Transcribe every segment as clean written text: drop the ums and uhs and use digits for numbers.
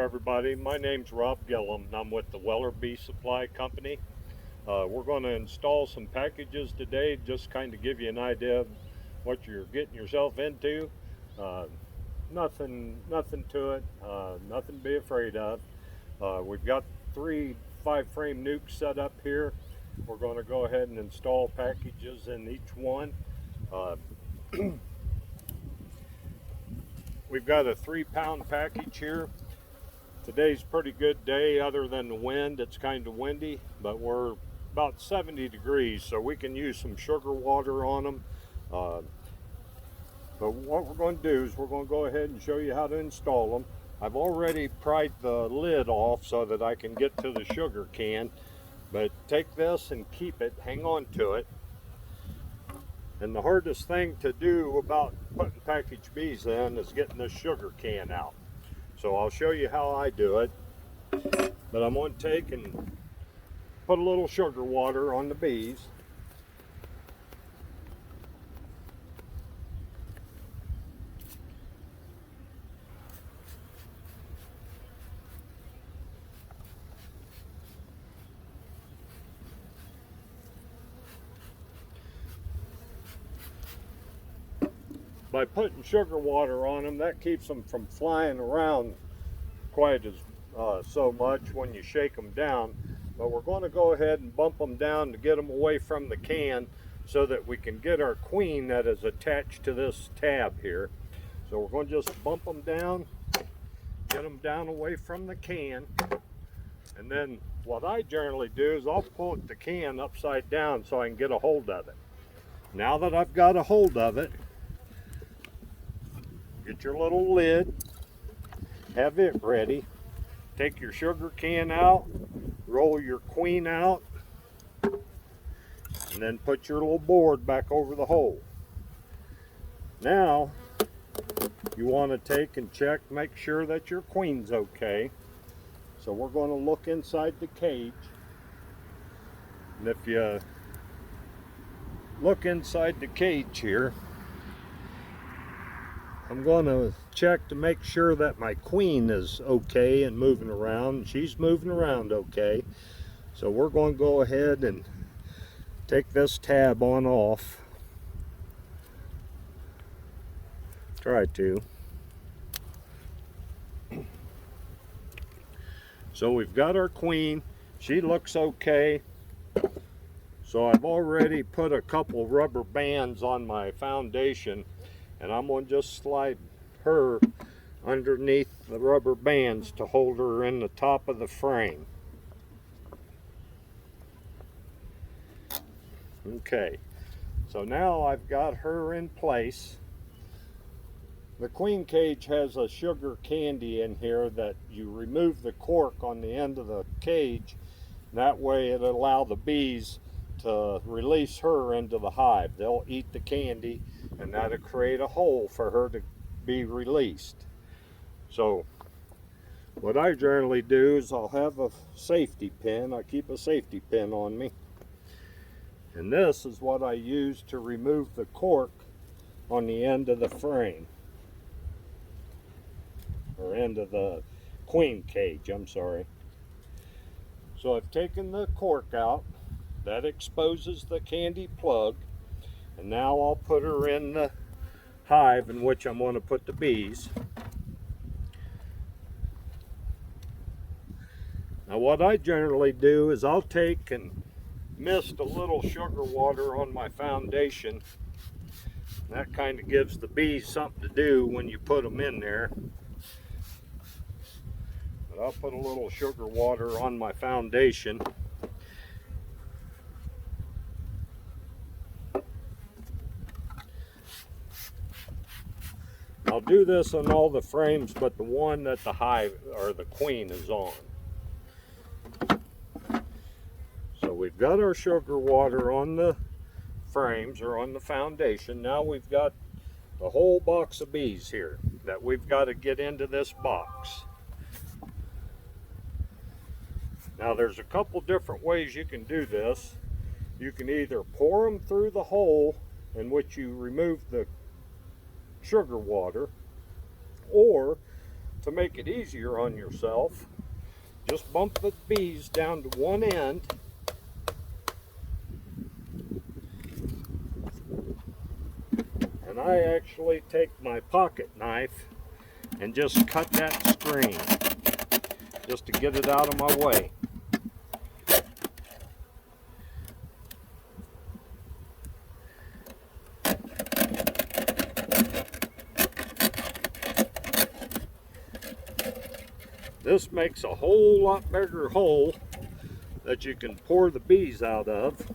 everybody. My name's Rob Gillum and I'm with the Weller Bee Supply Company. We're going to install some packages today, just kind of give you an idea of what you're getting yourself into. Uh, nothing to it, nothing to be afraid of. We've got 3 5-frame nukes set up here. We're going to go ahead and install packages in each one. We've got a 3-pound package here. Today's a pretty good day other than the wind. It's kind of windy, but we're about 70 degrees, so we can use some sugar water on them. But what we're going to do is we're going to go ahead and show you how to install them. I've already pried the lid off so that I can get to the sugar can, but take this and keep it, hang on to it. And the hardest thing to do about putting package bees in is getting this sugar can out. So I'll show you how I do it, but I'm going to take and put a little sugar water on the bees. By putting sugar water on them, that keeps them from flying around quite as so much when you shake them down. But we're going to go ahead and bump them down to get them away from the can so that we can get our queen that is attached to this tab here. So we're going to just bump them down, get them down away from the can, and then what I generally do is I'll pull the can upside down so I can get a hold of it. Now that I've got a hold of it, get your little lid, have it ready, take your sugar can out, roll your queen out, and then put your little board back over the hole. Now you want to take and check, make sure that your queen's okay. So we're going to look inside the cage, and if you look inside the cage here, I'm going to check to make sure that my queen is okay and moving around. She's moving around okay. So we're going to go ahead and take this tab on off. Try to. So we've got our queen. She looks okay. So I've already put a couple rubber bands on my foundation, and I'm going to just slide her underneath the rubber bands to hold her in the top of the frame. Okay, so now I've got her in place. The queen cage has a sugar candy in here that you remove the cork on the end of the cage. That way it'll allow the bees to release her into the hive. They'll eat the candy, and that'll create a hole for her to be released. So what I generally do is I'll have a safety pin. I keep a safety pin on me, and this is what I use to remove the cork on the end of the frame, or end of the queen cage, I'm sorry. So I've taken the cork out. That exposes the candy plug, and now I'll put her in the hive in which I'm going to put the bees. Now what I generally do is I'll take and mist a little sugar water on my foundation. That kind of gives the bees something to do when you put them in there. But I'll put a little sugar water on my foundation. I'll do this on all the frames but the one that the hive or the queen is on. So we've got our sugar water on the frames or on the foundation. Now we've got a whole box of bees here that we've got to get into this box. Now there's a couple different ways you can do this. You can either pour them through the hole in which you remove the sugar water, or to make it easier on yourself, just bump the bees down to one end. And I actually take my pocket knife and just cut that screen just to get it out of my way. This makes a whole lot bigger hole that you can pour the bees out of.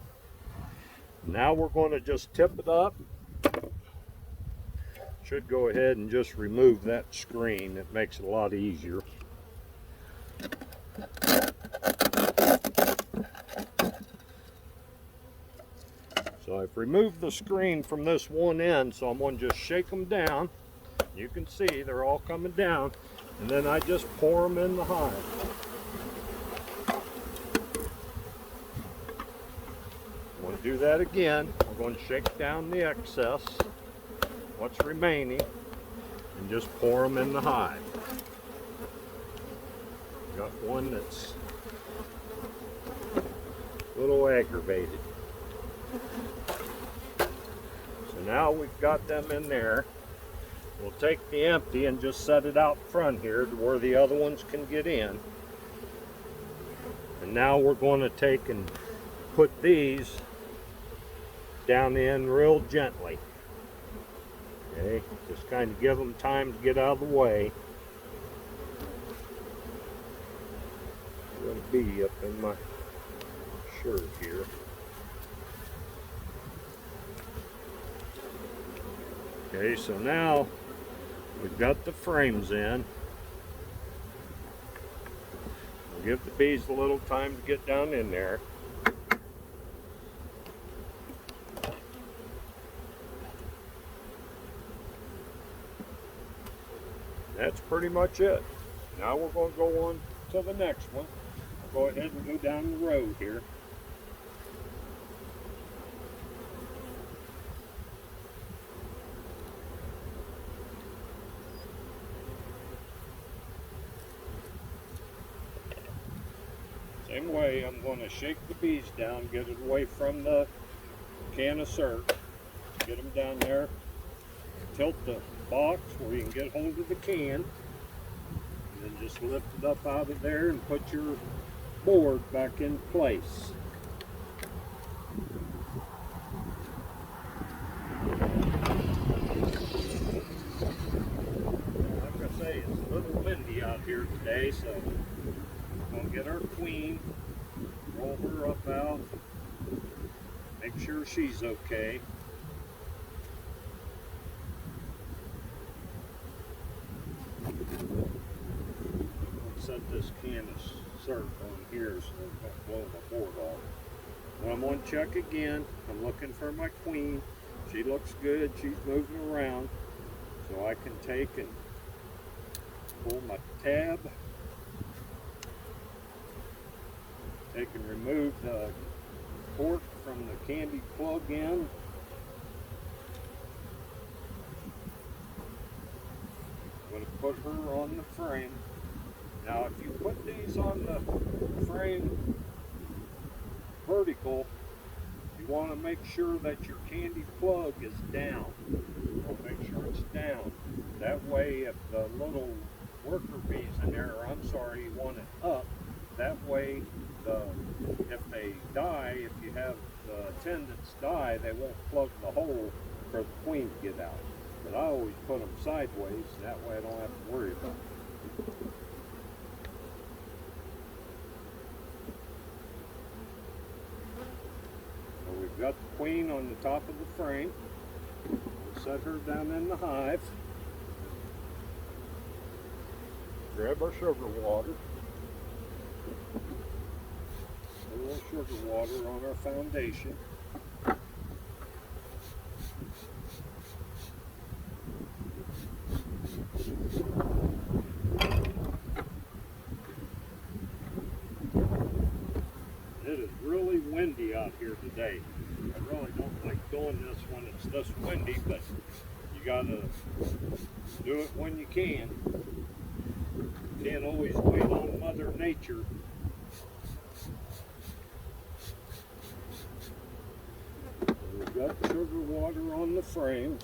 Now we're going to just tip it up. Should go ahead and just remove that screen. It makes it a lot easier. So I've removed the screen from this one end, so I'm going to just shake them down. You can see they're all coming down, and then I just pour them in the hive. I'm going to do that again. I'm going to shake down the excess, what's remaining, and just pour them in the hive. Got one that's a little aggravated. So now we've got them in there. We'll take the empty and just set it out front here to where the other ones can get in. And now we're going to take and put these down in real gently. Okay, just kind of give them time to get out of the way. Got a bee up in my shirt here. Okay, so now we've got the frames in. We'll give the bees a little time to get down in there. That's pretty much it. Now we're going to go on to the next one. I'll go ahead and go down the road here. Same way, I'm going to shake the bees down, get it away from the can of syrup, get them down there, tilt the box where you can get hold of the can, and then just lift it up out of there and put your board back in place. Like I say, it's a little windy out here today, so we're going to get our queen, roll her up out, make sure she's okay. Set this can of syrup on here so it don't blow my board off. When I'm on check again, I'm looking for my queen. She looks good, she's moving around, so I can take and pull my tab, take and remove the cork from the candy plug in. I'm going to put her on the frame. Now if you put these on the frame vertical, you want to make sure that your candy plug is down. Make sure it's down. That way if the little worker bees in there, or I'm sorry, you want it up. That way if they die, if you have the attendants die, they won't plug the hole for the queen to get out. But I always put them sideways, that way I don't have to worry about it. We've got the queen on the top of the frame. We'll set her down in the hive. Grab our sugar water. A little sugar water on our foundation. It is really windy out here today. I really don't like doing this when it's this windy, but you gotta do it when you can. Can't always wait on Mother Nature. We've got sugar water on the frames.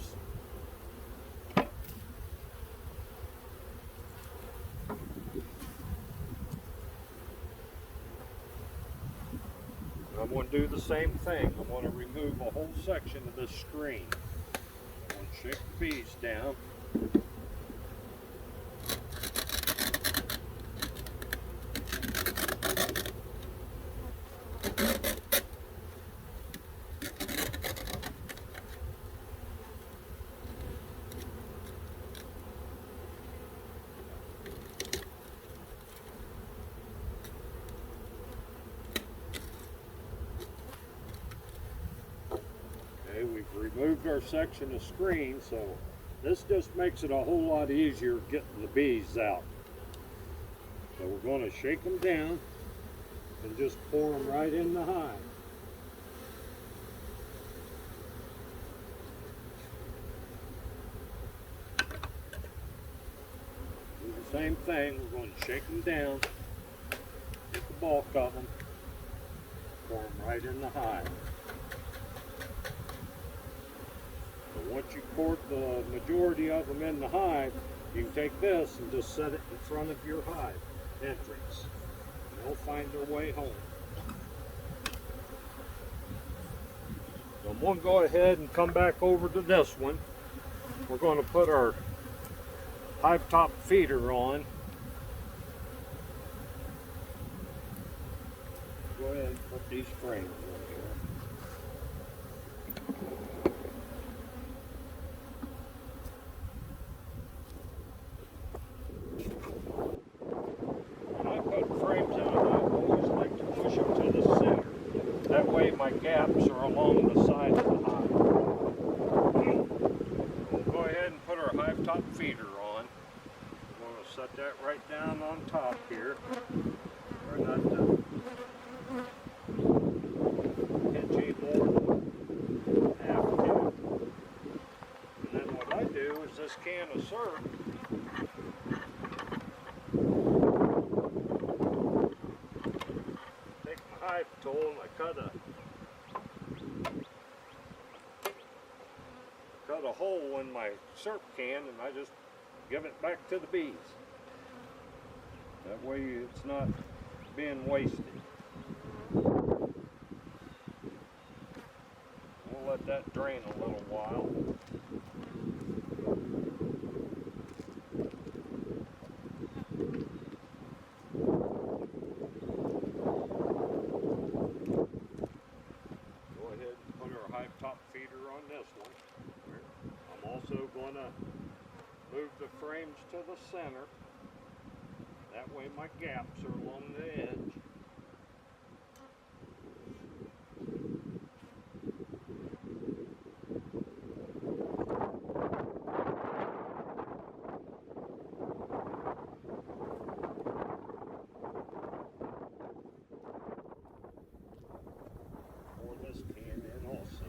I'm going to do the same thing. I want to remove a whole section of this screen. I want to shake the bees down. We've removed our section of screen, so this just makes it a whole lot easier getting the bees out. So we're going to shake them down and just pour them right in the hive. Do the same thing. We're going to shake them down, get the bulk of them, pour them right in the hive. Once you quart the majority of them in the hive, you can take this and just set it in front of your hive entrance. And they'll find their way home. So I'm going to go ahead and come back over to this one. We're going to put our hive top feeder on. Go ahead and put these frames on here. My gaps are along the side of the hive. We'll go ahead and put our hive top feeder on. We're going to set that right down on top here. Try not to pinch any more than half to. And then what I do is this can of syrup. Take my hive tool and I cut a hole in my syrup can, and I just give it back to the bees. That way it's not being wasted. We'll let that drain a little while. Go ahead and put our hive top feeder on this one. I'm also going to move the frames to the center. That way my gaps are along the edge. Pour this can in also.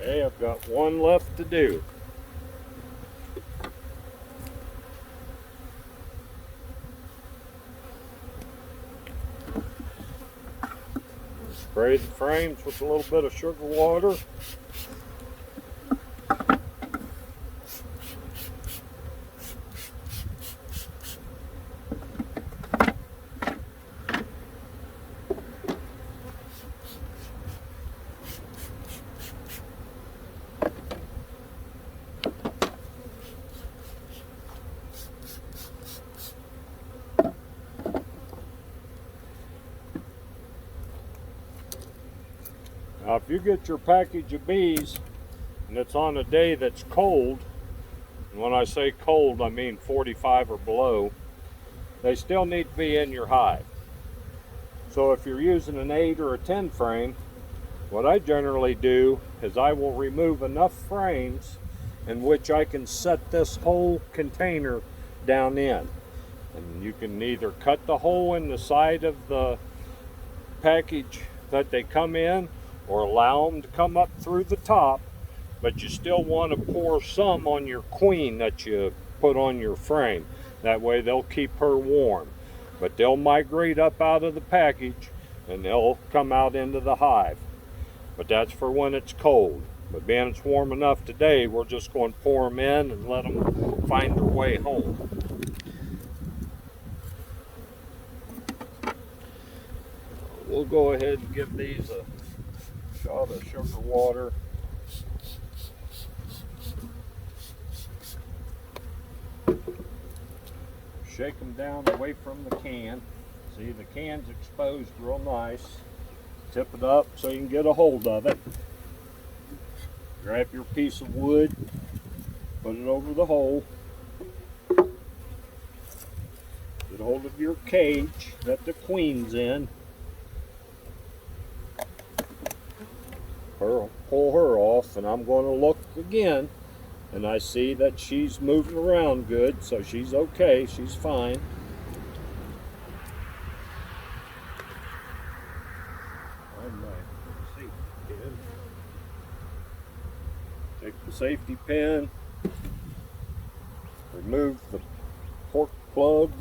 Okay, I've got one left to do. Spray the frames with a little bit of sugar water. Now if you get your package of bees and it's on a day that's cold, and when I say cold I mean 45 or below, they still need to be in your hive. So if you're using an 8 or a 10 frame, what I generally do is I will remove enough frames in which I can set this whole container down in. And you can either cut the hole in the side of the package that they come in, or allow them to come up through the top, but you still want to pour some on your queen that you put on your frame. That way they'll keep her warm. But they'll migrate up out of the package and they'll come out into the hive. But that's for when it's cold. But being it's warm enough today, we're just going to pour them in and let them find their way home. We'll go ahead and give these a shot of sugar water. Shake them down away from the can. See, the can's exposed real nice. Tip it up so you can get a hold of it. Grab your piece of wood, put it over the hole. Get a hold of your cage that the queen's in. Pull her off, and I'm going to look again, and I see that she's moving around good, so she's okay, she's fine. Take the safety pin, remove the pork plug.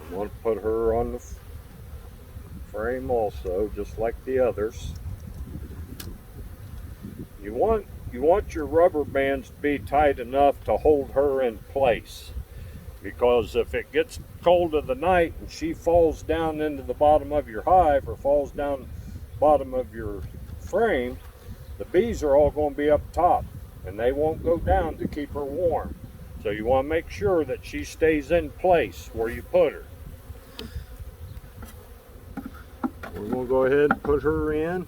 I want to put her on the frame also, just like the others. You want your rubber bands to be tight enough to hold her in place, because if it gets cold of the night and she falls down into the bottom of your hive or falls down the bottom of your frame, the bees are all going to be up top and they won't go down to keep her warm. So you want to make sure that she stays in place where you put her. We're going to go ahead and put her in.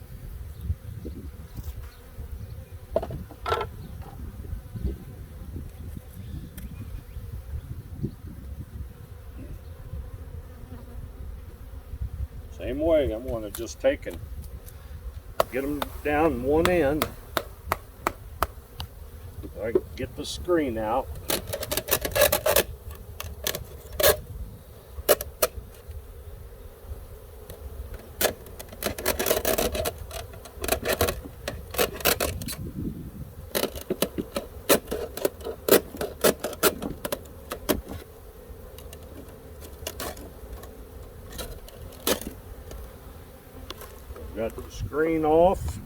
Same way, I'm going to just take and get them down one end so I can get the screen out. Got the screen off.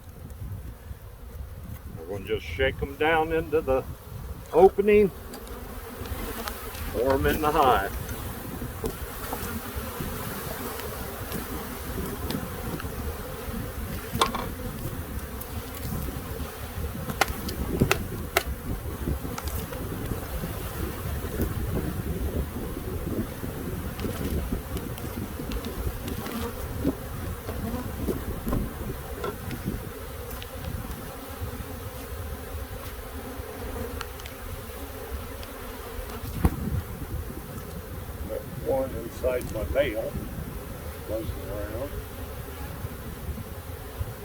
We're going to just shake them down into the opening, pour them in the hive. One inside my veil, buzzing around.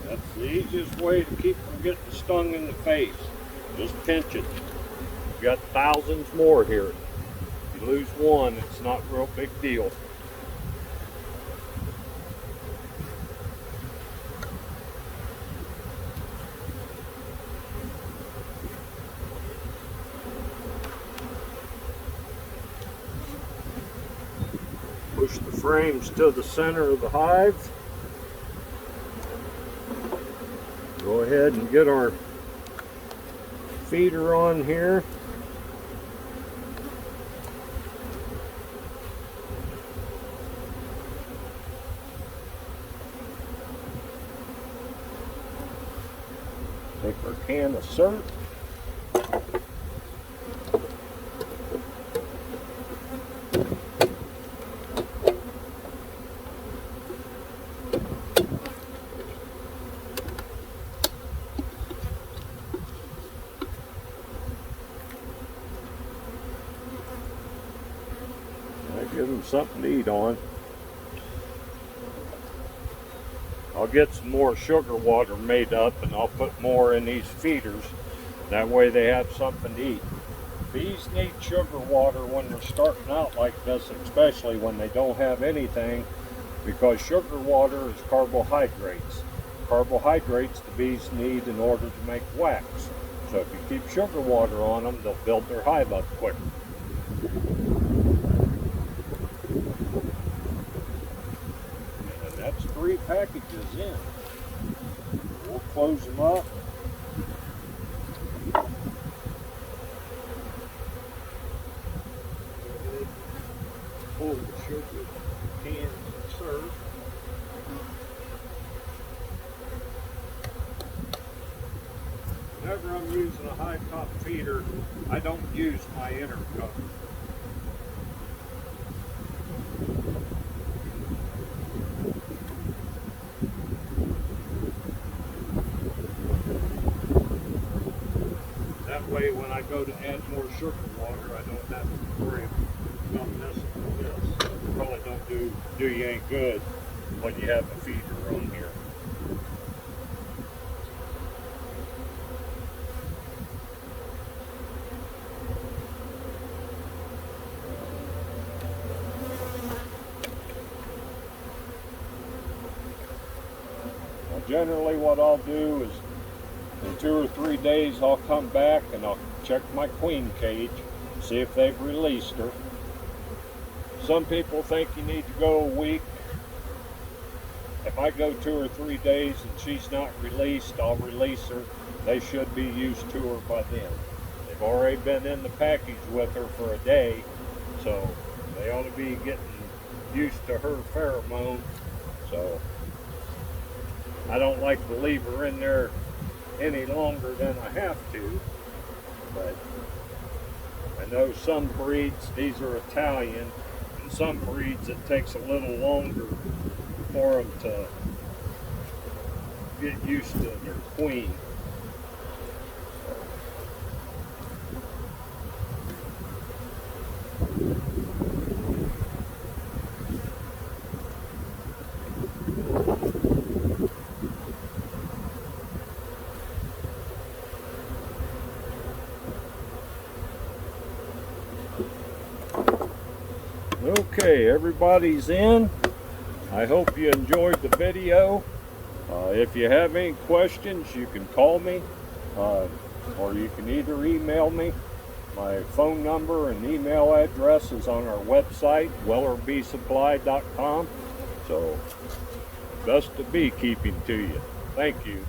That's the easiest way to keep from getting stung in the face. Just pinch it. You've got thousands more here. If you lose one, it's not a real big deal. Push the frames to the center of the hive. Go ahead and get our feeder on here. Take our can of syrup. Give them something to eat on. I'll get some more sugar water made up and I'll put more in these feeders. That way they have something to eat. Bees need sugar water when they're starting out like this, especially when they don't have anything, because sugar water is carbohydrates. Carbohydrates the bees need in order to make wax. So if you keep sugar water on them, they'll build their hive up quicker. And that's 3 packages in. We'll close them up. Pull the sugar cans and serve. Whenever I'm using a high top feeder, I don't use my inner cover. That way when I go to add more sugar water, I don't have to worry about messing with this. Probably don't do you any good when you have a feeder on here. Generally what I'll do is in 2 or 3 days I'll come back and I'll check my queen cage, see if they've released her. Some people think you need to go a week. If I go 2 or 3 days and she's not released, I'll release her. They should be used to her by then. They've already been in the package with her for a day, so they ought to be getting used to her pheromone. So I don't like to leave her in there any longer than I have to, but I know some breeds, these are Italian, and some breeds it takes a little longer for them to get used to their queen. Okay, everybody's in. I hope you enjoyed the video. If you have any questions, you can call me, or you can either email me. My phone number and email address is on our website, wellerbeesupply.com. So, best of beekeeping to you. Thank you.